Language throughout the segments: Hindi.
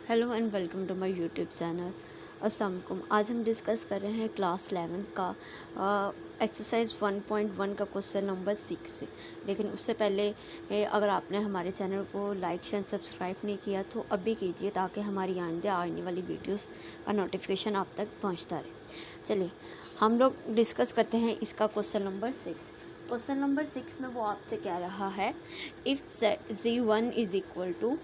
Hello and welcome to my YouTube channel. अस्सलाम वालेकुम। आज हम डिस्कस कर रहे हैं क्लास 11 का एक्सरसाइज 1.1 का क्वेश्चन नंबर 6। लेकिन उससे पहले अगर आपने हमारे चैनल को लाइक शेयर सब्सक्राइब नहीं किया तो अभी कीजिए, ताकि हमारी आइंदा आने वाली वीडियोस का नोटिफिकेशन आप तक पहुंचता रहे। चलिए हम लोग डिस्कस करते हैं इसका क्वेश्चन नंबर 6। क्वेश्चन नंबर 6 में वो आपसे कह रहा है, if Z1 is equal to,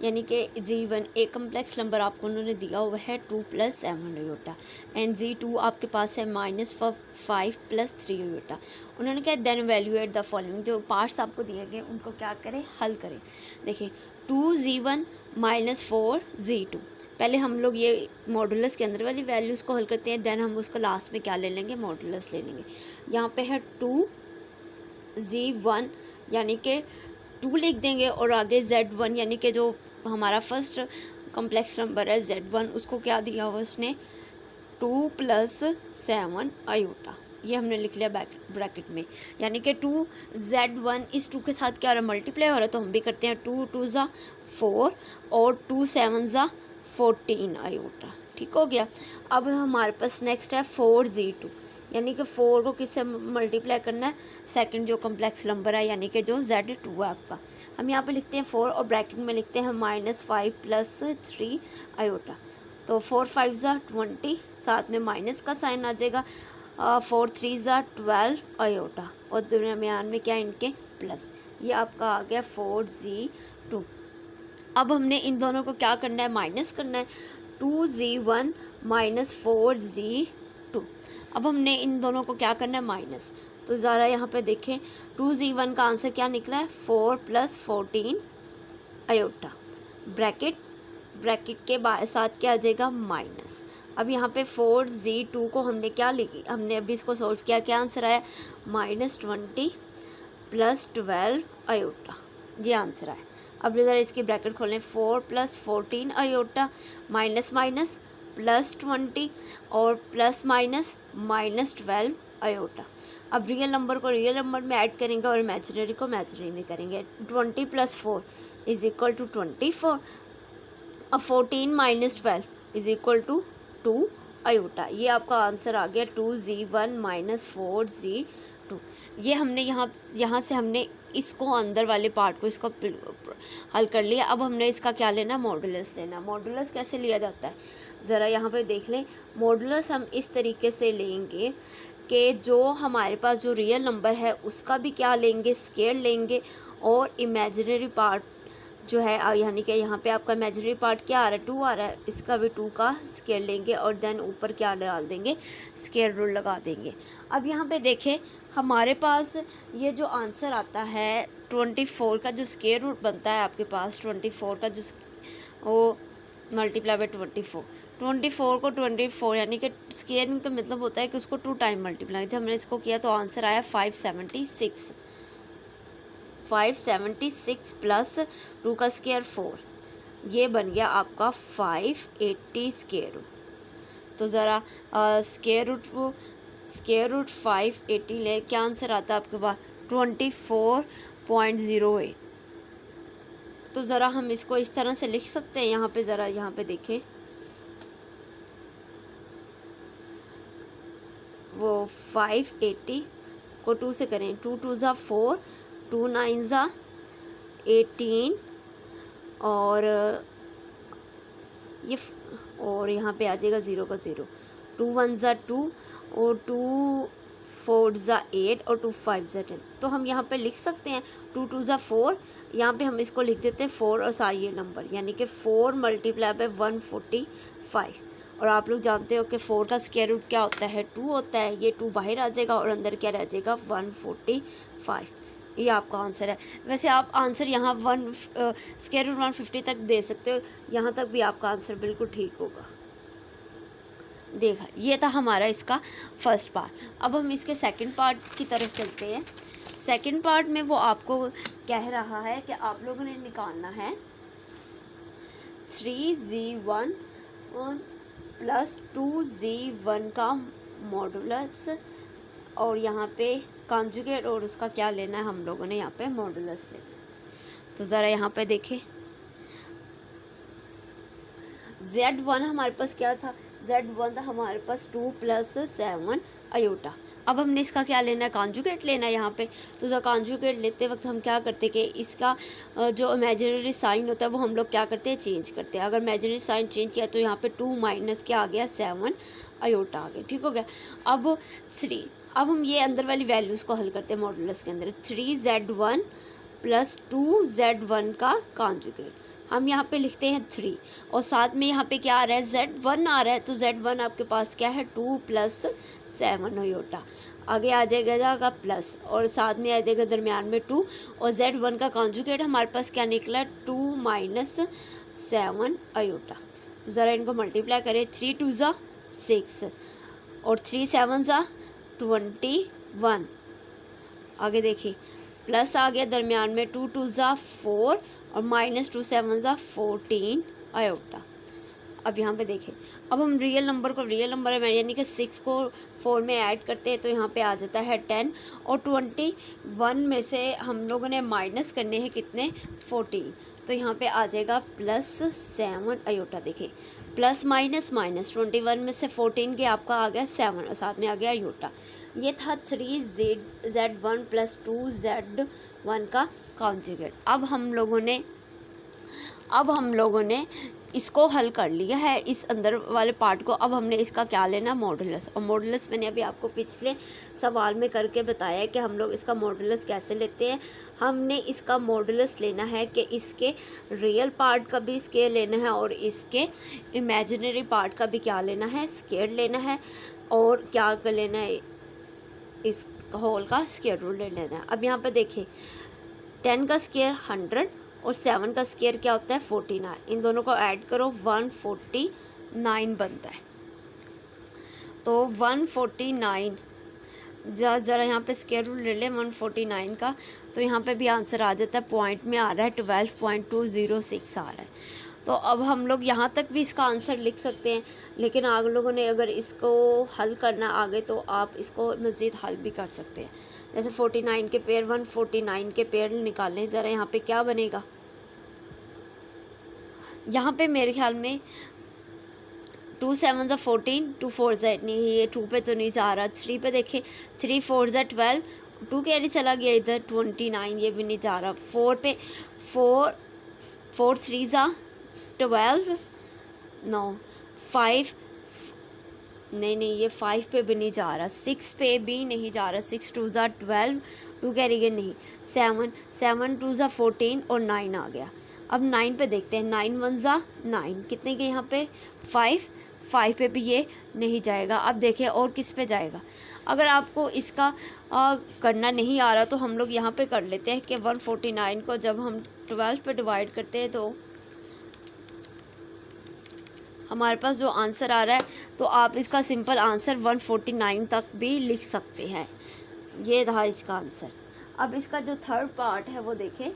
यानी कि Z1 एक कम्प्लेक्स नंबर आपको उन्होंने दिया हुआ है 2 + m1 आयोटा, एंड Z2 आपके पास है -5 + 3 आयोटा। उन्होंने कहा देन वैल्यूएट द फॉलोइंग। जो पार्ट्स आपको दिए गए उनको क्या करें, हल करें। देखिए 2Z1 - 4Z2, पहले हम लोग ये मॉडुलस के अंदर वाली वैल्यूज़ को हल करते हैं, देन हम उसको लास्ट में क्या ले लेंगे, मॉडुलस ले लेंगे। यहाँ पे है 2Z1 यानी कि 2 लिख देंगे, और आगे Z1 यानी कि जो हमारा फर्स्ट कम्प्लेक्स नंबर है Z1, उसको क्या दिया हुआ उसने, 2 + 7 आयोटा। ये हमने लिख लिया ब्रैकेट में, यानी कि 2Z1 इस 2 के साथ क्या हो रहा है, मल्टीप्लाई हो रहा है, तो हम भी करते हैं 2 × 2 = 4 और 2 × 7 = 14 आयोटा। ठीक हो गया। अब हमारे पास नेक्स्ट है 4Z2, यानी कि 4 को किससे मल्टीप्लाई करना है, सेकंड जो कम्प्लेक्स नंबर है, यानी कि जो Z2 है आपका। हम यहाँ पे लिखते हैं 4 और ब्रैकेट में लिखते हैं -5 + 3 आयोटा। तो 4 × 5 = 20, साथ में माइनस का साइन आ जाएगा। 4 × 3 = 12 आयोटा, और दरमियान में क्या इनके प्लस। ये आपका आ गया 4Z2। अब हमने इन दोनों को क्या करना है, माइनस करना है। 2Z1 - 4Z2। अब हमने इन दोनों को क्या करना है, माइनस। तो ज़रा यहाँ पे देखें, 2Z1 का आंसर क्या निकला है, 4 + 14 आयोटा। ब्रैकेट के साथ क्या आ जाएगा, माइनस। अब यहाँ पे 4Z2 को हमने क्या लिखी, हमने अभी इसको सोल्व किया, क्या आंसर आया, -20 + 12 आयोटा। ये आंसर आया। अब ज़रा इसकी ब्रैकेट खोलें, 4 + 14 आयोटा, माइनस माइनस +20 और प्लस माइनस -12 आयोटा। अब रियल नंबर को रियल नंबर में ऐड करेंगे और इमेजिनरी को इमेजिनरी में करेंगे। 20 + 4 = 24। अब 14 - 12 = 2 आयोटा। ये आपका आंसर आ गया 2Z1 - 4Z2। ये हमने यहाँ से हमने इसको अंदर वाले पार्ट को इसको हल कर लिया। अब हमने इसका क्या लेना, मॉडुलस लेना। मॉडुलस कैसे लिया जाता है, ज़रा यहाँ पे देख लें। मॉडुलस हम इस तरीके से लेंगे कि जो हमारे पास जो रियल नंबर है उसका भी क्या लेंगे, स्क्वायर लेंगे, और इमेजिनरी पार्ट जो है, यानी कि यहाँ पे आपका इमेजिनरी पार्ट क्या आ रहा है, 2 आ रहा है, इसका भी 2 का स्क्वायर लेंगे, और देन ऊपर क्या डाल देंगे, स्क्वायर रूट लगा देंगे। अब यहाँ पे देखें, हमारे पास ये जो आंसर आता है 24 का जो स्क्वायर रूट बनता है आपके पास, 24 का जो वो मल्टीप्लाई बाई 24 को 24 यानी कि स्क्वायर का मतलब होता है कि उसको 2 टाइम मल्टीप्लाई। जब हमने इसको किया तो आंसर आया 576 + 2 का स्क्वायर 4, ये बन गया आपका 580 स्क्वायर रूट। तो ज़रा स्क्वायर रूट 580 ले, क्या आंसर आता है आपके पास, 24.08। तो ज़रा हम इसको इस तरह से लिख सकते हैं। यहाँ पे ज़रा यहाँ पे देखें, वो 580 को 2 से करें, 2 × 2 = 4, 2 × 9 = 18, और ये और यहाँ पे आ जाएगा 0 का 0, 2 × 1 = 2, और 2 × 4 = 8, और 2 × 5 = 10। तो हम यहाँ पे लिख सकते हैं 2 × 2 = 4, यहाँ पे हम इसको लिख देते हैं 4 और सारी ये नंबर, यानी कि 4 × 145। और आप लोग जानते हो कि 4 का स्क्वायर रूट क्या होता है, 2 होता है। ये 2 बाहर आ जाएगा और अंदर क्या रह जाएगा, 145। ये आपका आंसर है। वैसे आप आंसर यहाँ स्क्वायर रूट 150 तक दे सकते हो, यहाँ तक भी आपका आंसर बिल्कुल ठीक होगा। देखा, ये था हमारा इसका फर्स्ट पार्ट। अब हम इसके सेकंड पार्ट की तरफ चलते हैं। सेकंड पार्ट में वो आपको कह रहा है कि आप लोगों ने निकालना है 3Z1 + 2Z1 का मॉडुलस, और यहाँ पे कॉन्जुगेट, और उसका क्या लेना है, हम लोगों ने यहाँ पे मॉडुलस लेना है। तो ज़रा यहाँ पे देखें, Z1 हमारे पास क्या था, Z1 था हमारे पास 2 + 7 अयोटा। अब हमने इसका क्या लेना है, कॉन्जुगेट लेना है यहाँ पे। तो जो कॉन्जुगेट लेते वक्त हम क्या करते हैं कि इसका जो इमेजिनरी साइन होता है वो हम लोग क्या करते हैं, चेंज करते हैं। अगर इमेजिनरी साइन चेंज किया तो यहाँ पे 2 माइनस क्या आ गया, 7 अयोटा आ गया। ठीक हो गया। अब 3, अब हम ये अंदर वाली वैल्यूज़ को हल करते हैं मॉडुलस के अंदर। 3Z1 + 2Z1 का कॉन्जुगेट हम यहाँ पे लिखते हैं 3, और साथ में यहाँ पे क्या आ रहा है, Z1 आ रहा है। तो Z1 आपके पास क्या है, 2 + 7 अयोटा। आगे आ जाएगा प्लस, और साथ में आ जाएगा दरमियान में 2, और Z1 का कॉन्जुगेट हमारे पास क्या निकला, 2 - 7 अयोटा। तो ज़रा इनको मल्टीप्लाई करें, 3 × 2 = 6 और 3 × 7 = 21। आगे देखिए प्लस आ गया दरमियान में, 2 × 2 = 4 और -2 × 7 = 14 अयोटा। अब यहाँ पे देखें, अब हम रियल नंबर को रियल नंबर में यानी कि 6 को 4 में ऐड करते हैं तो यहाँ पे आ जाता है 10, और 21 में से हम लोगों ने माइनस करने हैं कितने, 14। तो यहाँ पे आ जाएगा +7 अयोटा। देखिए प्लस माइनस माइनस, 21 में से 14 के आपका आ गया 7 और साथ में आ गया अयोटा। ये था 3Z1 + 2Z1 का कॉन्जुगेट। अब हम लोगों ने इसको हल कर लिया है, इस अंदर वाले पार्ट को। अब हमने इसका क्या लेना, मॉडुलस। और मॉडुलस मैंने अभी आपको पिछले सवाल में करके बताया है कि हम लोग इसका मॉडुलस कैसे लेते हैं। हमने इसका मॉडुलस लेना है कि इसके रियल पार्ट का भी स्केयर लेना है और इसके इमेजिनरी पार्ट का भी क्या लेना है, स्केयर लेना है, और क्या कर लेना है, इस होल का स्केयर रूट ले लेना है। अब यहाँ पे देखिए 10 का स्केयर 100 और 7 का स्केयर क्या होता है, 49। इन दोनों को ऐड करो, 149 बनता है। तो 149 ज़रा यहाँ पे स्केयर रूट ले लें 149 का, तो यहाँ पे भी आंसर आ जाता है, पॉइंट में आ रहा है 12.206 आ रहा है। तो अब हम लोग यहाँ तक भी इसका आंसर लिख सकते हैं, लेकिन आप लोगों ने अगर इसको हल करना आगे तो आप इसको मज़ीद हल भी कर सकते हैं। जैसे 49 के पेयर 149 के पेयर निकालें, ज़रा यहाँ पे क्या बनेगा। यहाँ पे मेरे ख्याल में 2 × 7 = 14, 2 × 4 = नहीं, ये 2 पे तो नहीं जा रहा। 3 पे देखें, 3 × 4 = 12, 2 कैरी चला गया इधर, 29, ये भी नहीं जा रहा। 4 पे 4 4 × 3 = 12, नो 5 नहीं ये 5 पे भी नहीं जा रहा, 6 पे भी नहीं जा रहा, 6 × 2 = 12, 2 कैरी गए नहीं, 7 7 × 2 = 14 और 9 आ गया। अब 9 पे देखते हैं, 9 × 1 = 9, कितने के यहाँ पे 5 पे भी ये नहीं जाएगा। अब देखें और किस पे जाएगा। अगर आपको इसका करना नहीं आ रहा तो हम लोग यहाँ पे कर लेते हैं कि 149 को जब हम 12 पे डिवाइड करते हैं तो हमारे पास जो आंसर आ रहा है, तो आप इसका सिंपल आंसर 149 तक भी लिख सकते हैं। ये था इसका आंसर। अब इसका जो थर्ड पार्ट है वो देखें,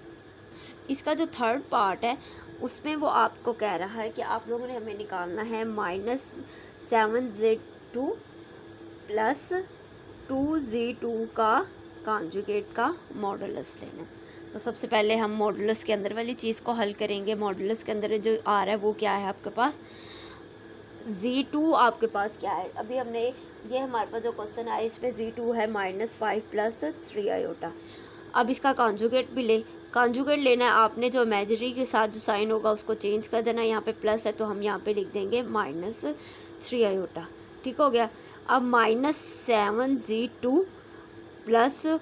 इसका जो थर्ड पार्ट है उसमें वो आपको कह रहा है कि आप लोगों ने हमें निकालना है -7Z2 + 2Z2 का कॉन्जुगेट का मॉडुलस लेना। तो सबसे पहले हम मॉडुलस के अंदर वाली चीज़ को हल करेंगे। मॉडुलस के अंदर जो आ रहा है वो क्या है आपके पास, Z2 आपके पास क्या है। अभी हमने ये हमारे पास जो क्वेश्चन आया इसमें Z2 है -5 + 3 अयोटा। अब इसका कॉन्जुगेट भी ले, कॉन्जुगेट लेना है आपने, जो इमेजिनरी के साथ जो साइन होगा उसको चेंज कर देना। यहाँ पे प्लस है तो हम यहाँ पे लिख देंगे -3 अयोटा। ठीक हो गया। अब -7Z2 +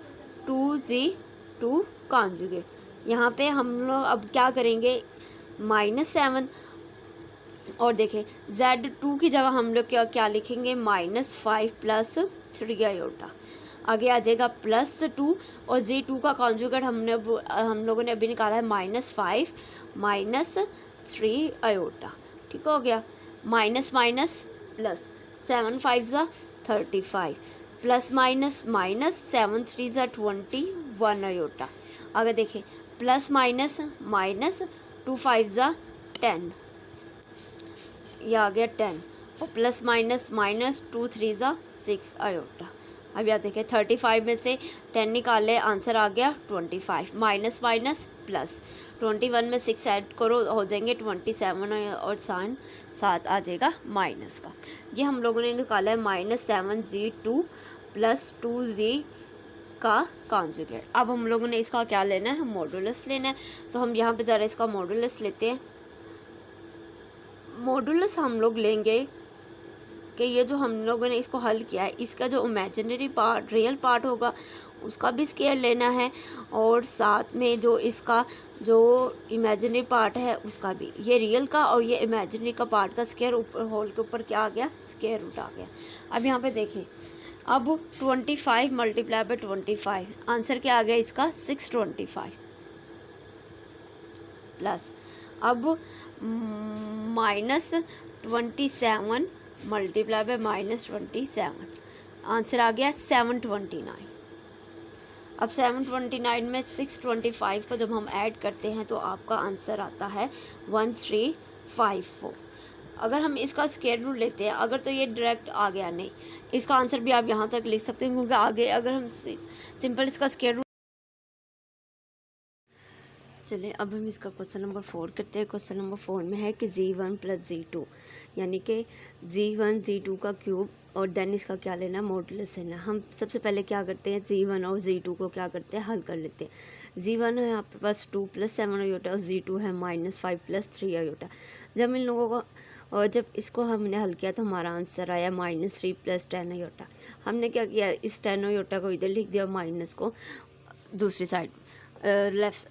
2Z2 कॉन्जुगेट, यहाँ पे हम लोग अब क्या करेंगे, -7, और देखें Z2 की जगह हम लोग क्या लिखेंगे, -5 + 3 अयोटा। आगे आ जाएगा +2, और Z2 का कॉन्जुगेट हम लोगों ने अभी निकाला है -5 - 3 अयोटा। ठीक हो गया। माइनस माइनस प्लस, 7 5 ज़ा 35, प्लस माइनस माइनस, 7 3 ज़ा 21 अयोटा। आगे देखें, प्लस माइनस माइनस, 2 5 ज़ा 10, यह आ गया 10, और प्लस माइनस माइनस, 2 3 ज़ा 6 अयोटा। अब याद देखें, 35 में से 10 निकाले, आंसर आ गया 25, माइनस माइनस प्लस, 21 में 6 ऐड करो हो जाएंगे 27 और साइन 7 आ जाएगा माइनस का। ये हम लोगों ने निकाला है -7g2 प्लस 2z का कॉन्जुगेट। अब हम लोगों ने इसका क्या लेना है, मॉडुलस लेना है। तो हम यहाँ पे ज़रा इसका मॉडुलस लेते हैं। मॉडुलस हम लोग लेंगे कि ये जो हम लोगों ने इसको हल किया है, इसका जो इमेजिनरी पार्ट रियल पार्ट होगा उसका भी स्केयर लेना है, और साथ में जो इसका जो इमेजिनरी पार्ट है उसका भी। ये रियल का और ये इमेजिनरी का पार्ट का स्केयर ऊपर होल के ऊपर क्या आ गया, स्केयर रूट आ गया। अब यहाँ पे देखें, अब 25 मल्टीप्लाई बाई 25, आंसर क्या आ गया इसका 625 प्लस अब -27 मल्टीप्लाई बाई -27, आंसर आ गया 729। अब 729 में 625 को जब हम ऐड करते हैं तो आपका आंसर आता है 1354। अगर हम इसका स्क्वायर रूट लेते हैं, अगर तो ये डायरेक्ट आ गया, नहीं इसका आंसर भी आप यहाँ तक लिख सकते हैं, क्योंकि आगे अगर हम सिंपल इसका स्क्वायर रूट। चलिए अब हम इसका क्वेश्चन नंबर 4 करते हैं। क्वेश्चन नंबर 4 में है कि z1 प्लस z2, यानी कि z1 z2 का क्यूब और देन इसका क्या लेना, मॉडुलस लेना। हम सबसे पहले क्या करते हैं, z1 और z2 को क्या करते हैं, हल कर लेते हैं। z1 है आपके पास 2 + 7 अयोटा और z2 है -5 + 3 अयोटा। जब इन लोगों को और जब इसको हमने हल किया तो हमारा आंसर आया -3 + 10 अयोटा। हमने क्या किया, इस 10 अयोटा को इधर लिख दिया, माइनस को दूसरी साइड लेफ्ट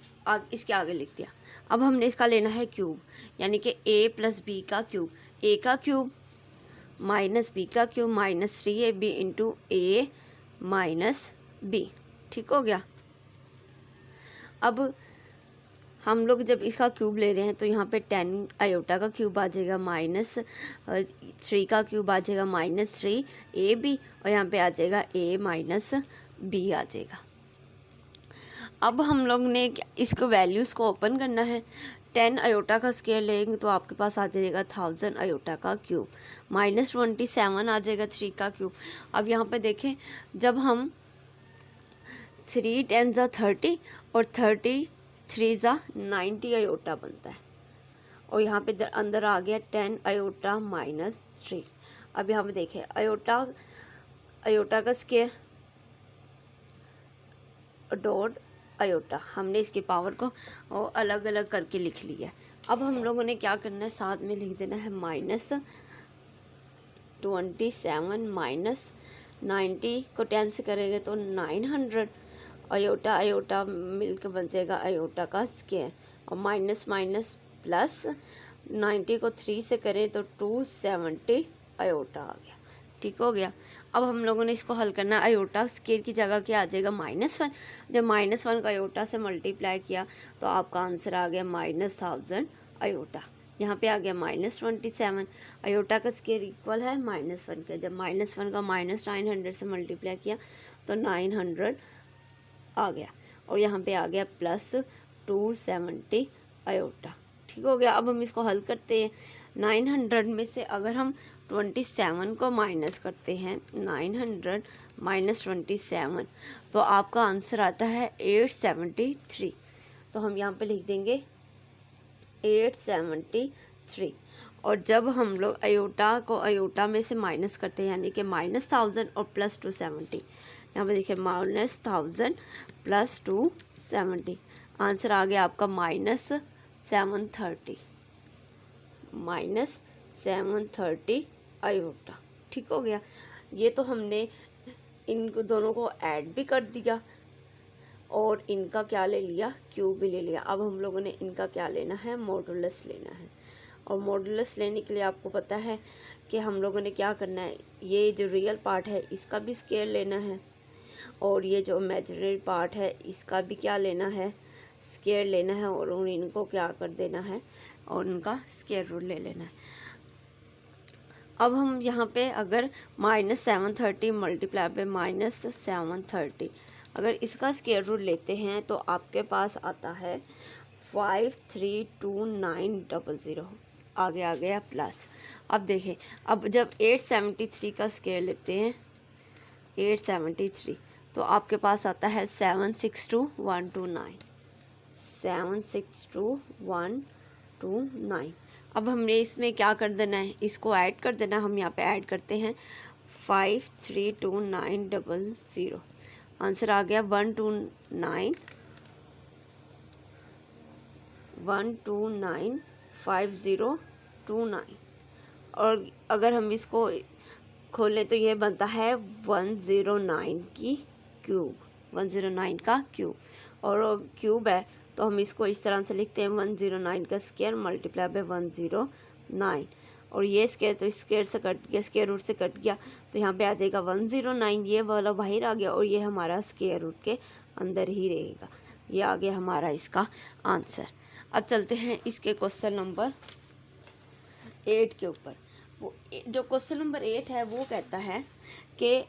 इसके आगे लिख दिया। अब हमने इसका लेना है क्यूब, यानी कि a + b का क्यूब, a का क्यूब माइनस b का cube -3ab into a minus b, ठीक हो गया। अब हम लोग जब इसका क्यूब ले रहे हैं तो यहाँ पे 10 अयोटा का क्यूब आ जाएगा, -3 का क्यूब आ जाएगा -3ab, और यहाँ पे आ जाएगा a माइनस b आ जाएगा। अब हम लोग ने इसको वैल्यूज़ को ओपन करना है। 10 अयोटा का स्क्वायर लेंगे तो आपके पास आ जाएगा 1000 अयोटा का क्यूब, -27 आ जाएगा 3 का क्यूब। अब यहाँ पे देखें, जब हम 3 × 10 = 30 और 30 3 × 90 अयोटा बनता है, और यहाँ पे अंदर आ गया 10 अयोटा -3। अब यहाँ पे देखें, अयोटा का स्क्वायर डॉट अयोटा, हमने इसकी पावर को अलग अलग करके लिख लिया है। अब हम लोगों ने क्या करना है, साथ में लिख देना है -27 -90 को 10 से करेंगे तो 900 अयोटा अयोटा मिलकर बन जाएगा अयोटा का स्क्वायर, और माइनस माइनस प्लस 90 को 3 से करें तो 270 अयोटा आ गया, ठीक हो गया। अब हम लोगों ने इसको हल करना, अयोटा स्क्वायर की जगह क्या आ जाएगा, -1। जब -1 का अयोटा से मल्टीप्लाई किया तो आपका आंसर आ गया -1000 अयोटा। यहाँ पे आ गया -27, अयोटा का स्क्वायर इक्वल है -1 का। जब -1 का -900 से मल्टीप्लाई किया तो 900 आ गया, और यहाँ पे आ गया +270 अयोटा, ठीक हो गया। अब हम इसको हल करते हैं। 900 में से अगर हम 27 को माइनस करते हैं, 900 - 27, तो आपका आंसर आता है 873। तो हम यहाँ पे लिख देंगे 873। और जब हम लोग अयोटा को अयोटा में से माइनस करते हैं, यानी कि -1000 और +270, यहाँ पे देखिए -1000 +270, आंसर आ गया आपका -730 -730 अयोटा, ठीक हो गया। ये तो हमने इन दोनों को ऐड भी कर दिया और इनका क्या ले लिया, क्यूब भी ले लिया। अब हम लोगों ने इनका क्या लेना है, मॉडुलस लेना है। और मॉडुलस लेने के लिए आपको पता है कि हम लोगों ने क्या करना है, ये जो रियल पार्ट है इसका भी स्केयर लेना है, और ये जो इमेजिनरी पार्ट है इसका भी क्या लेना है, स्केयर लेना है, और इनको क्या कर देना है, और उनका स्केयर रूट ले लेना है। अब हम यहाँ पे अगर -730 मल्टीप्लाई बाय -730, अगर इसका स्क्वायर रूट लेते हैं तो आपके पास आता है 532,900, आगे आ गया प्लस। अब देखें, अब जब 873 का स्क्वायर लेते हैं, 873, तो आपके पास आता है 762,129, 762,129। अब हमने इसमें क्या कर देना है, इसको ऐड कर देना। हम यहाँ पे ऐड करते हैं 532,900। आंसर आ गया 129,5029। और अगर हम इसको खोलें तो ये बनता है 109 की क्यूब, 109 का क्यूब। और क्यूब है तो हम इसको इस तरह से लिखते हैं 109 का स्क्वायर मल्टीप्लाई बाय 109। और ये स्क्वायर तो स्क्वायर से कट गया, स्क्वायर रूट से कट गया, तो यहाँ पे आ जाएगा 109। ये वाला बाहर आ गया और ये हमारा स्क्वायर रूट के अंदर ही रहेगा। ये आ गया हमारा इसका आंसर। अब चलते हैं इसके क्वेश्चन नंबर 8 के ऊपर। वो जो क्वेश्चन नंबर 8 है वो कहता है कि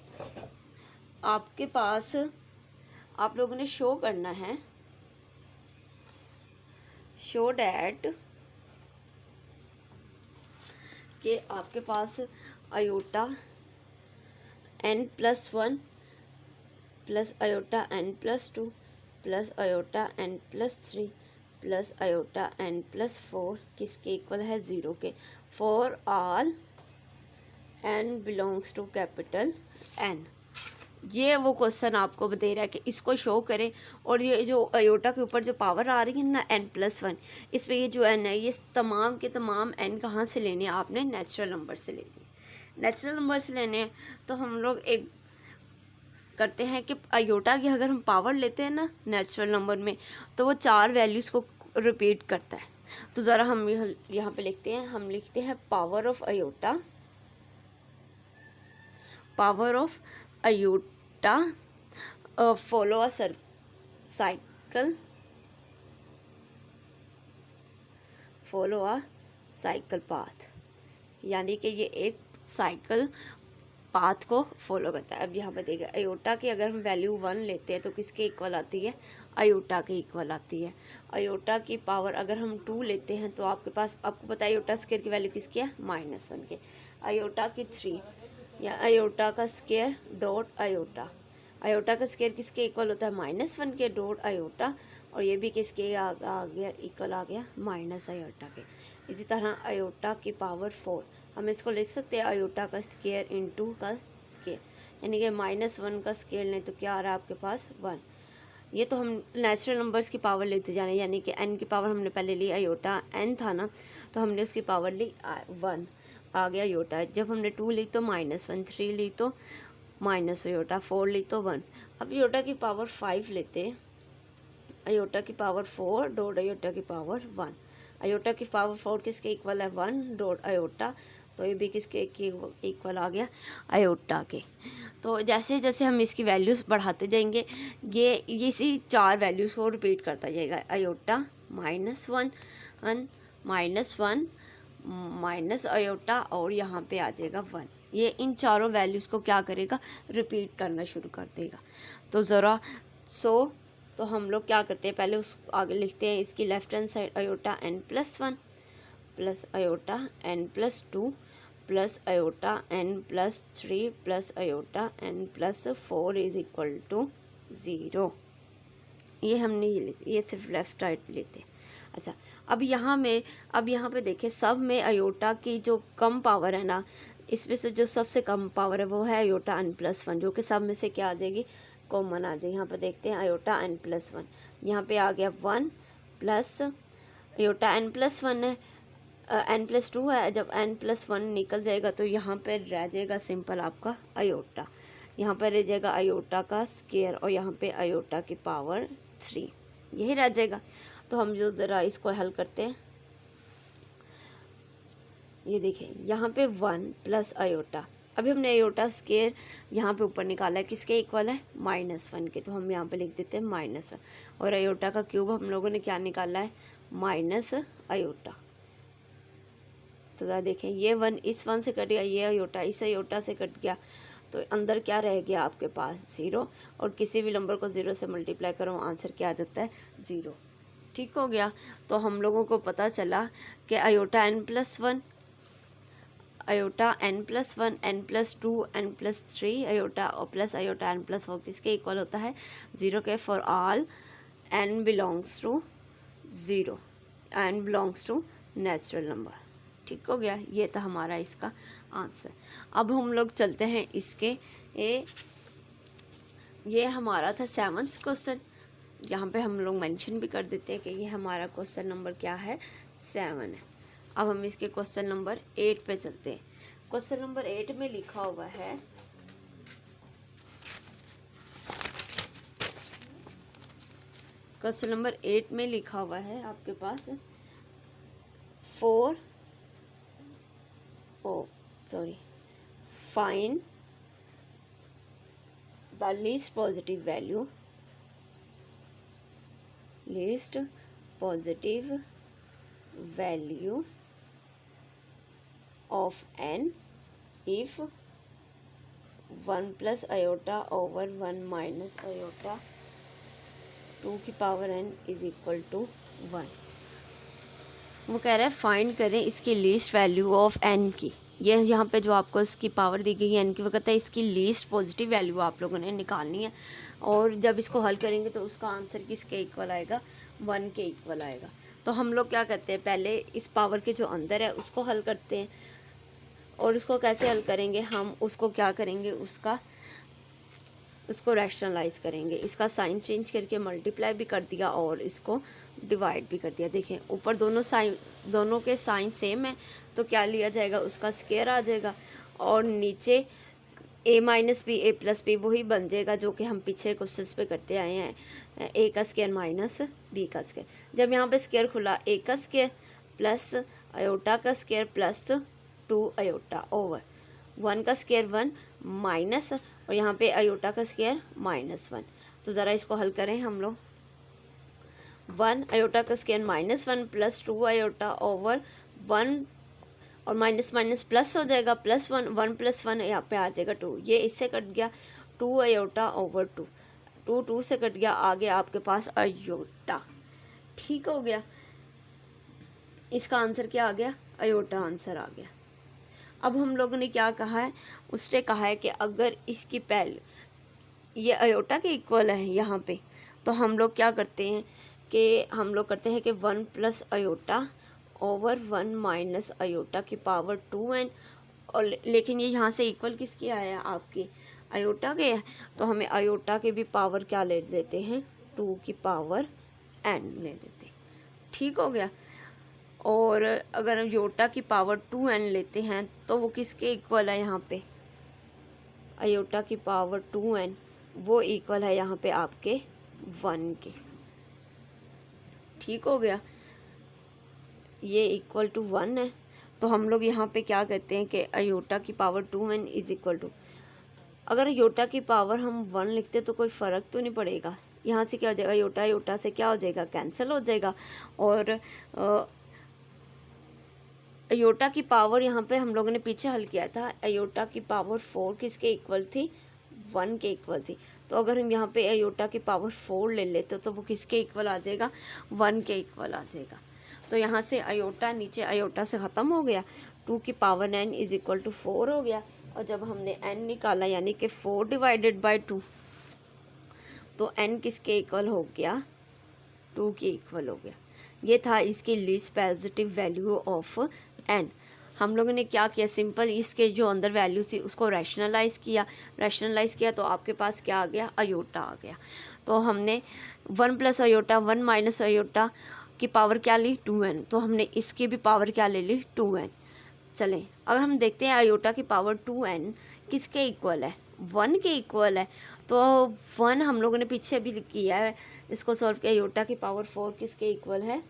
आपके पास, आप लोगों ने शो करना है, शो डैट कि आपके पास iota n+1 plus iota n+2 plus iota n+3 plus iota n+4 किसके इक्वल है, 0 के, for all n belongs to capital N। ये वो क्वेश्चन आपको दे रहा है कि इसको शो करें। और ये जो आयोटा के ऊपर जो पावर आ रही है ना n+1, इस पर ये जो n है, ये तमाम के तमाम n कहाँ से लेने हैं, आपने नेचुरल नंबर से लेने हैं। नेचुरल नंबर से लेने हैं तो हम लोग एक करते हैं कि आयोटा की अगर हम पावर लेते हैं ना नेचुरल नंबर में, तो वो 4 वैल्यूज़ को रिपीट करता है। तो ज़रा हम यहाँ पे लिखते हैं, हम लिखते हैं power of iota, power of iota follow a cycle, follow a cycle path, यानी कि ये एक साइकिल पाथ को फॉलो करता है। अब यहाँ पे देखिए आयोटा की अगर हम वैल्यू 1 लेते हैं तो किसके इक्वल आती है, आयोटा के इक्वल आती है। आयोटा की पावर अगर हम 2 लेते हैं तो आपके पास, आपको पता है आयोटा स्क्वायर की वैल्यू किसकी है, -1 के। आयोटा की 3 या आयोटा का स्क्वायर डॉट आयोटा, आयोटा का स्क्वायर किसके इक्वल होता है, -1 के डॉट आयोटा। और ये भी किसके आ गया, इक्वल आ गया माइनस आयोटा के। इसी तरह आयोटा की पावर 4 हम इसको लिख सकते हैं आयोटा का स्क्वायर इंटू का स्क्वायर, यानी कि -1 का स्क्वायर लें तो क्या आ रहा है आपके पास 1। ये तो हम नेचुरल नंबर्स की पावर लेते जा रहे हैं, यानी कि n की पावर हमने पहले ली, आयोटा n था ना, तो हमने उसकी पावर ली 1, आ गया आयोटा। जब हमने 2 ली तो -1, 3 ली तो माइनस आयोटा, 4 ली तो 1। अब आयोटा की पावर 5 लेते, आयोटा की पावर 4 डॉट आयोटा की पावर 1। आयोटा की पावर 4 किसके इक्वल है, 1 डॉट आयोटा, तो ये भी किसके इक्वल आ गया, आयोटा के। तो जैसे जैसे हम इसकी वैल्यूज़ बढ़ाते जाएंगे, ये इसी 4 वैल्यूज़ को रिपीट करता जाएगा। आयोटा -1 -1 माइनस आयोटा और यहाँ पे आ जाएगा 1। ये इन चारों वैल्यूज़ को क्या करेगा, रिपीट करना शुरू कर देगा। तो ज़रा तो हम लोग क्या करते हैं, पहले उस आगे लिखते हैं इसकी left hand side, iota n+1 plus iota n+2 plus iota n+3 plus iota n+4 is equal to 0। ये हमने ये सिर्फ लेफ्ट राइट लेते हैं। अच्छा, अब यहाँ पे देखें, सब में आयोटा की जो कम पावर है ना, इसमें से जो सबसे कम पावर है वो है आयोटा n+1, जो कि सब में से क्या आ जाएगी, कॉमन आ जाएगी। यहाँ पे देखते हैं आयोटा n+1, यहाँ पे आ गया 1 प्लस आयोटा n+1 है, n+2 है। जब n+1 निकल जाएगा तो यहाँ पे रह जाएगा सिंपल आपका आयोटा, यहाँ पर रह जाएगा आयोटा का स्क्वायर और यहाँ पे आयोटा की पावर 3, यही रह जाएगा। तो हम जो ज़रा इसको हल करते हैं, ये देखें यहाँ पे 1 प्लस आयोटा, अभी हमने आयोटा स्क्वायर यहाँ पे ऊपर निकाला है, किसके इक्वल है, -1 के, तो हम यहाँ पे लिख देते हैं -1। और आयोटा का क्यूब हम लोगों ने क्या निकाला है, माइनस आयोटा। तो ज़रा देखें, ये 1 इस 1 से कट गया, ये आयोटा इस आयोटा से कट गया, तो अंदर क्या रह गया आपके पास, 0। और किसी भी नंबर को 0 से मल्टीप्लाई करो, आंसर क्या आ जाता है, 0। ठीक हो गया। तो हम लोगों को पता चला कि iota n+1, iota n+1, n+2, n+3 iota और प्लस आयोटा n+4 किसके इक्वल होता है, 0 के, for all n belongs to 0 n belongs to natural number. ठीक हो गया, ये था हमारा इसका आंसर। अब हम लोग चलते हैं इसके ये हमारा था 7th क्वेश्चन। यहाँ पे हम लोग मेंशन भी कर देते हैं कि ये हमारा क्वेश्चन नंबर क्या है, 7 है। अब हम इसके क्वेश्चन नंबर 8 पे चलते हैं। क्वेश्चन नंबर 8 में लिखा हुआ है क्वेश्चन नंबर 8 में लिखा हुआ है आपके पास find the least positive value of n if 1 plus iota over 1 minus iota 2 की power n is equal to 1। वो कह रहा है फाइंड करें इसकी लीस्ट वैल्यू ऑफ n की। ये यहाँ पे जो आपको इसकी पावर दी गई है n की, वो कहता है इसकी लीस्ट पॉजिटिव वैल्यू आप लोगों ने निकालनी है। और जब इसको हल करेंगे तो उसका आंसर किसके इक्वल आएगा, 1 के इक्वल आएगा। तो हम लोग क्या करते हैं, पहले इस पावर के जो अंदर है उसको हल करते हैं। और उसको कैसे हल करेंगे, हम उसको क्या करेंगे, उसको रैशनलाइज करेंगे। इसका साइन चेंज करके मल्टीप्लाई भी कर दिया और इसको डिवाइड भी कर दिया। देखें ऊपर दोनों के साइन सेम है तो क्या लिया जाएगा, उसका स्क्वायर आ जाएगा। और नीचे a minus b a plus b वही बन जाएगा जो कि हम पीछे क्वेश्चन पे करते आए हैं, a का स्क्वायर माइनस b का स्क्वायर। जब यहाँ पे स्क्वायर खुला, a का स्क्वायर प्लस आयोटा का स्क्वायर प्लस 2 आयोटा ओवर 1 का स्क्वायर 1 माइनस, और यहाँ पे आयोटा का स्क्वायर -1। तो ज़रा इसको हल करें हम लोग। 1 आयोटा का स्क्वायर -1 प्लस 2 आयोटा ओवर 1 और माइनस माइनस प्लस हो जाएगा, +1 1 + 1 यहाँ पे आ जाएगा 2। ये इससे कट गया 2 आयोटा ओवर 2, 2 से कट गया, आगे आपके पास आयोटा। ठीक हो गया, इसका आंसर क्या आ गया, आयोटा आंसर आ गया। अब हम लोगों ने क्या कहा है, उसने कहा है कि अगर इसकी ये आयोटा के इक्वल है यहाँ पे, तो हम लोग क्या करते हैं कि 1 plus iota over 1 minus iota की पावर 2n। और लेकिन ये यहाँ से इक्वल किसके आया, आपके आयोटा के है, तो हमें आयोटा के भी पावर क्या ले लेते हैं, 2 की पावर n ले लेते हैं। ठीक हो गया। और अगर आयोटा की पावर 2n लेते हैं तो वो किसके इक्वल है, यहाँ पे आयोटा की पावर 2n वो इक्वल है यहाँ पे आपके 1 के। ठीक हो गया, ये इक्वल टू 1 है। तो हम लोग यहाँ पे क्या कहते हैं कि आयोटा की power 2n is equal to, अगर आयोटा की पावर हम 1 लिखते तो कोई फ़र्क तो नहीं पड़ेगा। यहाँ से क्या हो जाएगा, आयोटा से क्या हो जाएगा, कैंसिल हो जाएगा। और आयोटा की पावर यहाँ पे हम लोगों ने पीछे हल किया था, आयोटा की पावर 4 किसके इक्वल थी, 1 के इक्वल थी। तो अगर हम यहाँ पे आयोटा की पावर 4 ले लेते तो वो किसके इक्वल आ जाएगा, 1 के इक्वल आ जाएगा। तो यहाँ से आयोटा नीचे आयोटा से ख़त्म हो गया, 2 की power n is equal to 4 हो गया। और जब हमने n निकाला यानी कि 4 डिवाइडेड बाई 2, तो n किसके इक्वल हो गया, 2 के इक्वल हो गया। ये था इसकी least positive value of n। हम लोगों ने क्या किया, सिंपल इसके जो अंदर वैल्यू थी उसको रैशनलाइज़ किया तो आपके पास क्या आ गया, आयोटा आ गया। तो हमने 1 प्लस आयोटा 1 माइनस आयोटा की पावर क्या ली, 2n। तो हमने इसकी भी पावर क्या ले ली, 2n। चलें अब हम देखते हैं आयोटा की पावर 2n किसके इक्वल है, 1 के इक्वल है। तो 1 हम लोगों ने पीछे भी किया है, इसको सॉल्व किया। आयोटा की पावर 4 किसके इक्वल है,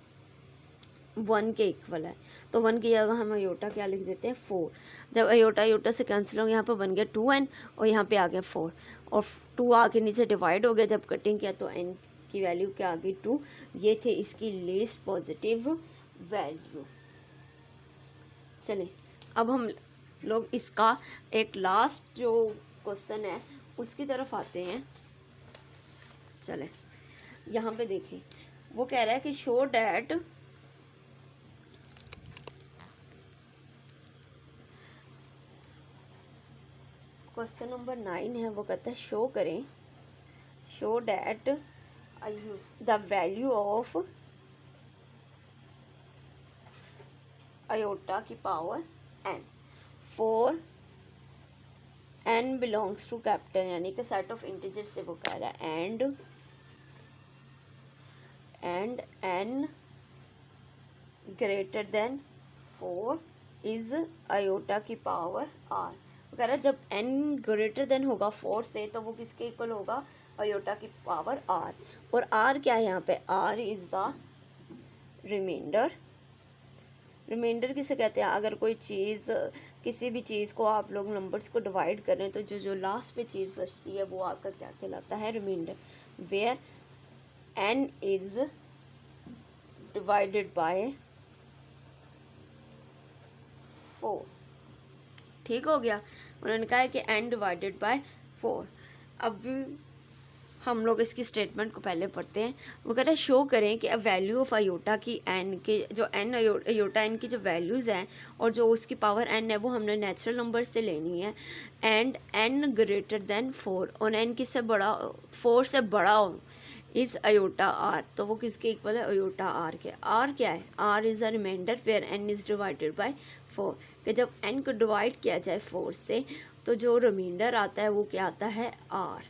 1 के इक्वल है। तो 1 की जगह हम आयोटा क्या लिख देते हैं, 4। जब आयोटा से कैंसिल हो गया, यहाँ पे बन गया 2n और यहाँ पे आ गया 4, और 2 आके नीचे डिवाइड हो गया। जब कटिंग किया तो n की वैल्यू क्या आ गई, 2। ये थे इसकी लीस्ट पॉजिटिव वैल्यू। चलें अब हम लोग इसका एक लास्ट जो क्वेश्चन है उसकी तरफ आते हैं। चलें यहाँ पे देखें, वो कह रहा है कि शो डैट क्वेश्चन नंबर 9 है, वो कहता है शो करें, show that the value of iota की power n। For n belongs to capital, यानी कि सेट ऑफ इंटीजर से वो कह रहा है and n greater than 4 is iota की पावर r। वो कह रहा है जब n ग्रेटर देन होगा 4 से तो वो किसके इक्वल होगा, अयोटा की पावर r। और r क्या है यहाँ पे, r is the reminder. Reminder किसे कहते हैं, अगर कोई चीज़, किसी भी चीज़ को आप लोग नंबर्स को डिवाइड कर रहे हैं तो जो जो लास्ट पे चीज़ बचती है वो आपका क्या कहलाता है, reminder. Where n is divided by 4। ठीक हो गया, उन्होंने कहा है कि n डिवाइडेड बाय 4। अब हम लोग इसकी स्टेटमेंट को पहले पढ़ते हैं। वो कह रहे हैं शो करें कि वैल्यू ऑफ अयोटा की n के जो n अयोटा n की जो वैल्यूज़ हैं और जो उसकी पावर n है वो हमने नेचुरल नंबर से लेनी है। एंड n ग्रेटर देन 4, और n किससे बड़ा, 4 से बड़ा हो, इज़ अयोटा r। तो वो किसके इक्वल है, अयोटा r के। r क्या है, r is a reminder where n is divided by 4। कि जब n को डिवाइड किया जाए 4 से तो जो रिमाइंडर आता है वो क्या आता है, r।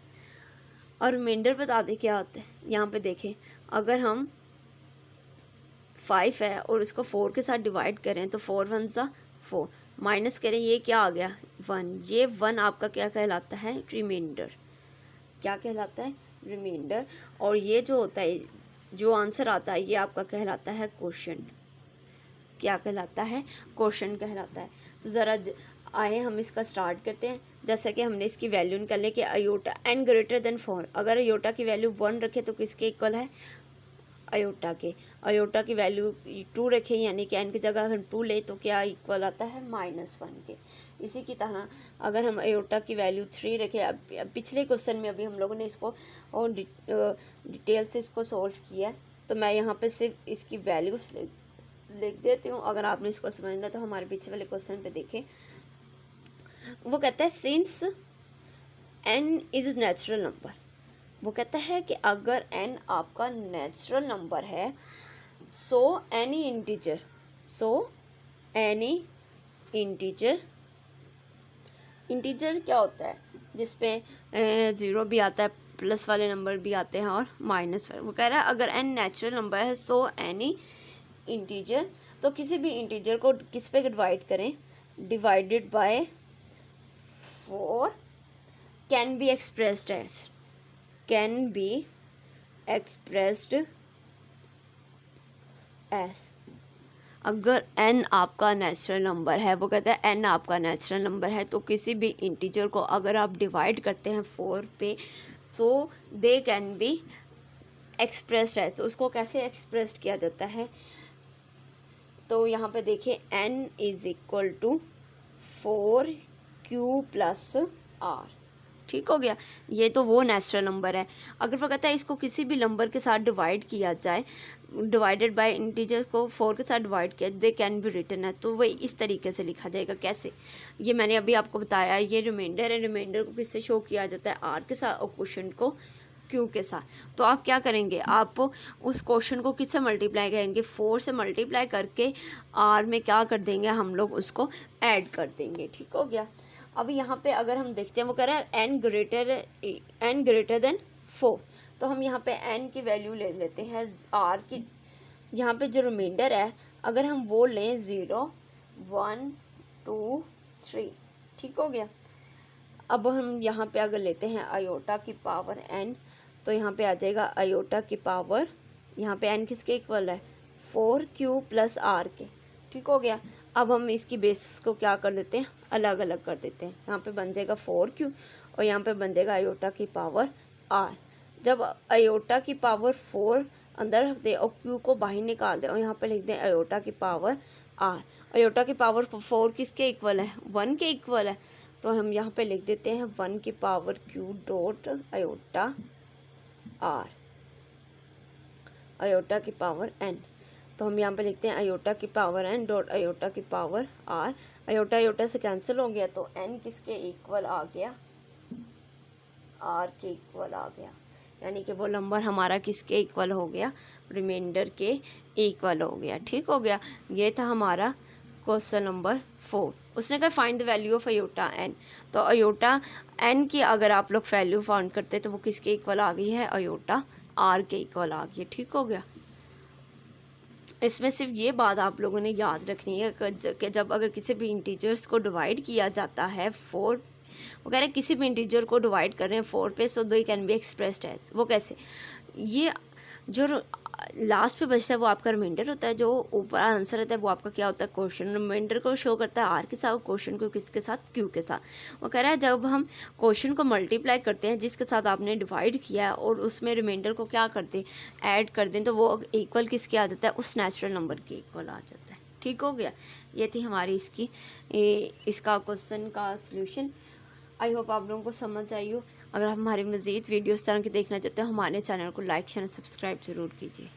और रिमाइंडर बता दें क्या होता है, यहाँ पे देखें, अगर हम 5 है और उसको 4 के साथ डिवाइड करें तो 4 1 सा 4, माइनस करें, ये क्या आ गया 1। ये 1 आपका क्या कहलाता है, रिमाइंडर। क्या कहलाता है, रिमाइंडर। और ये जो होता है, जो आंसर आता है, ये आपका कहलाता है क्वोशंट। क्या कहलाता है, क्वोशंट कहलाता है। तो ज़रा आए हम इसका स्टार्ट करते हैं। जैसे कि हमने इसकी वैल्यू निकाल ली कि अयोटा n ग्रेटर देन 4, अगर अयोटा की वैल्यू 1 रखे तो किसके इक्वल है, अयोटा के। अयोटा की वैल्यू 2 रखें, यानी कि n की जगह हम 2 ले तो क्या इक्वल आता है, -1 के। इसी की तरह अगर हम अयोटा की वैल्यू 3 रखें, अब पिछले क्वेश्चन में अभी हम लोगों ने इसको और डिटेल से इसको सॉल्व किया, तो मैं यहाँ पे सिर्फ इसकी वैल्यूज लिख देती हूँ। अगर आपने इसको समझना तो हमारे पीछे वाले क्वेश्चन पे देखें। वो कहता है since n is natural number, वो कहता है कि अगर n आपका नेचुरल नंबर है, सो एनी इंटीजर, इंटीजर क्या होता है, जिसपे 0 भी आता है, प्लस वाले नंबर भी आते हैं और माइनस वाले। वो कह रहा है अगर n नेचुरल नंबर है, सो एनी इंटीजर, तो किसी भी इंटीजर को किस पे डिवाइड करें, divided by 4 can be expressed as. अगर n आपका नेचुरल नंबर है, वो कहता है n आपका नेचुरल नंबर है, तो किसी भी इंटीजर को अगर आप डिवाइड करते हैं 4 पे, सो दे कैन बी एक्सप्रेस्ड है। तो उसको कैसे एक्सप्रेस्ड किया जाता है, तो यहाँ पे देखिए n is equal to 4q plus r। ठीक हो गया, ये तो वो नेचुरल नंबर है। अगर वो कहता है इसको किसी भी नंबर के साथ डिवाइड किया जाए, डिवाइडेड बाय इंटीजर्स को 4 के साथ डिवाइड किया, दे कैन बी रिटन है, तो वही इस तरीके से लिखा जाएगा। कैसे, ये मैंने अभी आपको बताया, ये रिमाइंडर है। रिमाइंडर को किससे शो किया जाता है, r के साथ, और क्वोशंट को q के साथ। तो आप क्या करेंगे, आप उस क्वोशंट को किससे मल्टीप्लाई करेंगे, 4 से मल्टीप्लाई करके r में क्या कर देंगे, हम लोग उसको ऐड कर देंगे। ठीक हो गया। अब यहाँ पे अगर हम देखते हैं, वो कह रहा है n ग्रेटर देन 4, तो हम यहाँ पे n की वैल्यू ले लेते हैं r की। यहाँ पे जो रिमाइंडर है अगर हम वो लें 0 1 2 3, ठीक हो गया। अब हम यहाँ पे अगर लेते हैं अयोटा की पावर n, तो यहाँ पे आ जाएगा अयोटा की पावर, यहाँ पे n किसके इक्वल है, 4q प्लस r के। ठीक हो गया। अब हम इसकी बेसिस को क्या कर देते हैं, अलग अलग कर देते हैं। यहाँ पे बन जाएगा 4q और यहाँ पे बन जाएगा अयोटा की पावर r। जब अयोटा की पावर 4 अंदर रख दे और q को बाहर निकाल दे और यहाँ पे लिख दें अयोटा की पावर r। अयोटा की पावर 4 किसके इक्वल है, 1 के इक्वल है, तो हम यहाँ पे लिख देते हैं 1 की power q dot iota r, iota की पावर n। तो हम यहाँ पे लिखते हैं अयोटा की पावर n डॉट अयोटा की पावर r। अयोटा अयोटा से कैंसिल हो गया तो n किसके इक्वल आ गया, r के इक्वल आ गया, यानी कि वो नंबर हमारा किसके इक्वल हो गया, रिमाइंडर के इक्वल हो गया। ठीक हो गया। ये था हमारा क्वेश्चन नंबर 4 उसने कहा find the value of iota n. तो अयोटा एन की अगर आप लोग वैल्यू फाउंड करते हैं तो वो किसके इक्वल आ गई है, अयोटा आर के इक्वल आ गई है। ठीक हो गया। इसमें सिर्फ ये बात आप लोगों ने याद रखनी है कि जब अगर किसी भी इंटीजर्स को डिवाइड किया जाता है 4, वो कह रहे हैं किसी भी इंटीजर को डिवाइड कर रहे हैं 4 पे, सो दो कैन बी एक्सप्रेस्ड एज, वो कैसे, ये जो लास्ट पे बचता है वो आपका रिमाइंडर होता है, जो ऊपर आंसर रहता है वो आपका क्या होता है, क्वेश्चन। रिमाइंडर को शो करता है आर के साथ, क्वेश्चन को किसके साथ, क्यू के साथ। वो कह रहा है जब हम क्वेश्चन को मल्टीप्लाई करते हैं जिसके साथ आपने डिवाइड किया है और उसमें रिमाइंडर को क्या कर दें, ऐड कर दें, तो वो इक्वल किसके आ जाता है, उस नेचुरल नंबर के इक्वल आ जाता है। ठीक हो गया। ये थी हमारी इसका क्वेश्चन का सोल्यूशन। आई होप आप लोगों को समझ आई हो। अगर आप हमारे मज़ीद वीडियोस तरह के देखना चाहते हो हमारे चैनल को लाइक शेयर सब्सक्राइब ज़रूर कीजिए।